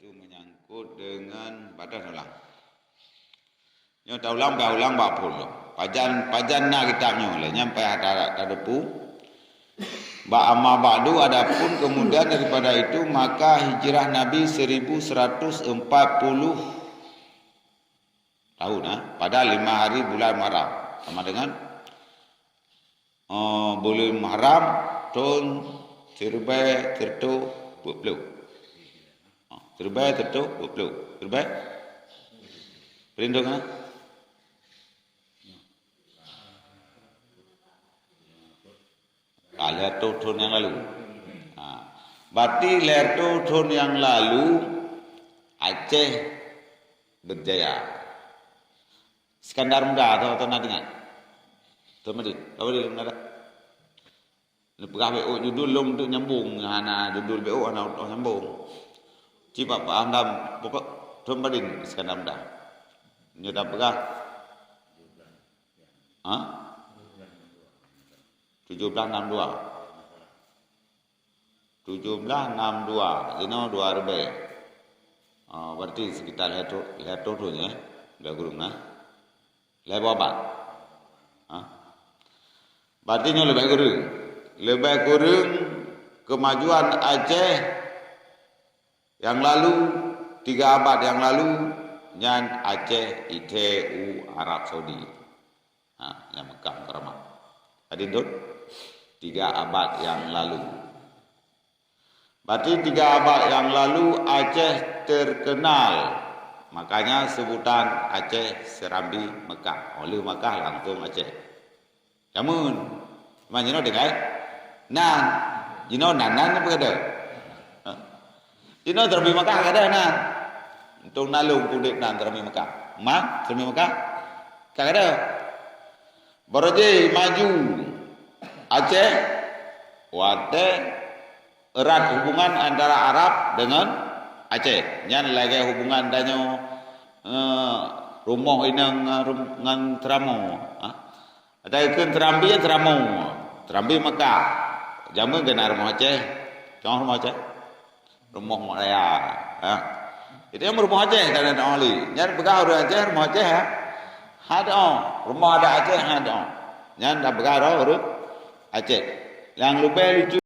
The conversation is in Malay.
iaitu menyangkut dengan badan ulang. Nyo ulang ba puluh. Pajan na kitabnya oleh nyampai ada depu. Ba amma ba'du adapun kemudian daripada itu maka hijrah Nabi 1140 tahun pada 5 hari bulan Muharram sama dengan bulan Muharram tahun 1320. Terbaik perindungan lihat tahun yang lalu. Berarti lihat tahun yang lalu Aceh berjaya. Iskandar Muda atau nak dengar? Tuan Madin, apa dia nak? Lepegah BO judul lom tu nyambung ana judul BO ana nyambung. Cipa Pak Andam pokok Tuan Madin Iskandar Muda. Nyo dah pegah. 1762 ini 2 lebih. Berarti sekitar lihat tu ya. Dah gurung lebih apa? Berarti nyo lebih kurang kemajuan Aceh yang lalu 3 abad yang lalu nyan Aceh ITU Arab Saudi. Yang Mekah Mukarramah. Tadi tu 3 abad yang lalu. Berarti 3 abad yang lalu Aceh terkenal. Makanya sebutan Aceh Serambi Mekah. Oleh Mekah langsung Aceh. Namun, macam mana dengar? Nan, nanan apa kata? Serambi Mekah ada nan. Untuk nalung kulit nan Serambi Mekah. Serambi Mekah? Tak ada. Berarti maju Aceh, wate erat hubungan antara Arab dengan Aceh. Nyan lagi hubungan danyo rumah inang ngan Teramo. Ada ikut Terambi Teramo. Terambi Mekah. Jamu kena rumah Aceh. Jangan rumah Aceh. Rumah Raya. Itu yang rumah Aceh dan ada oli. Nyan begah orang Aceh rumah Aceh ada rumah ada Aceh ada. Nyan dah begah orang Aceh. Yang lebih lucu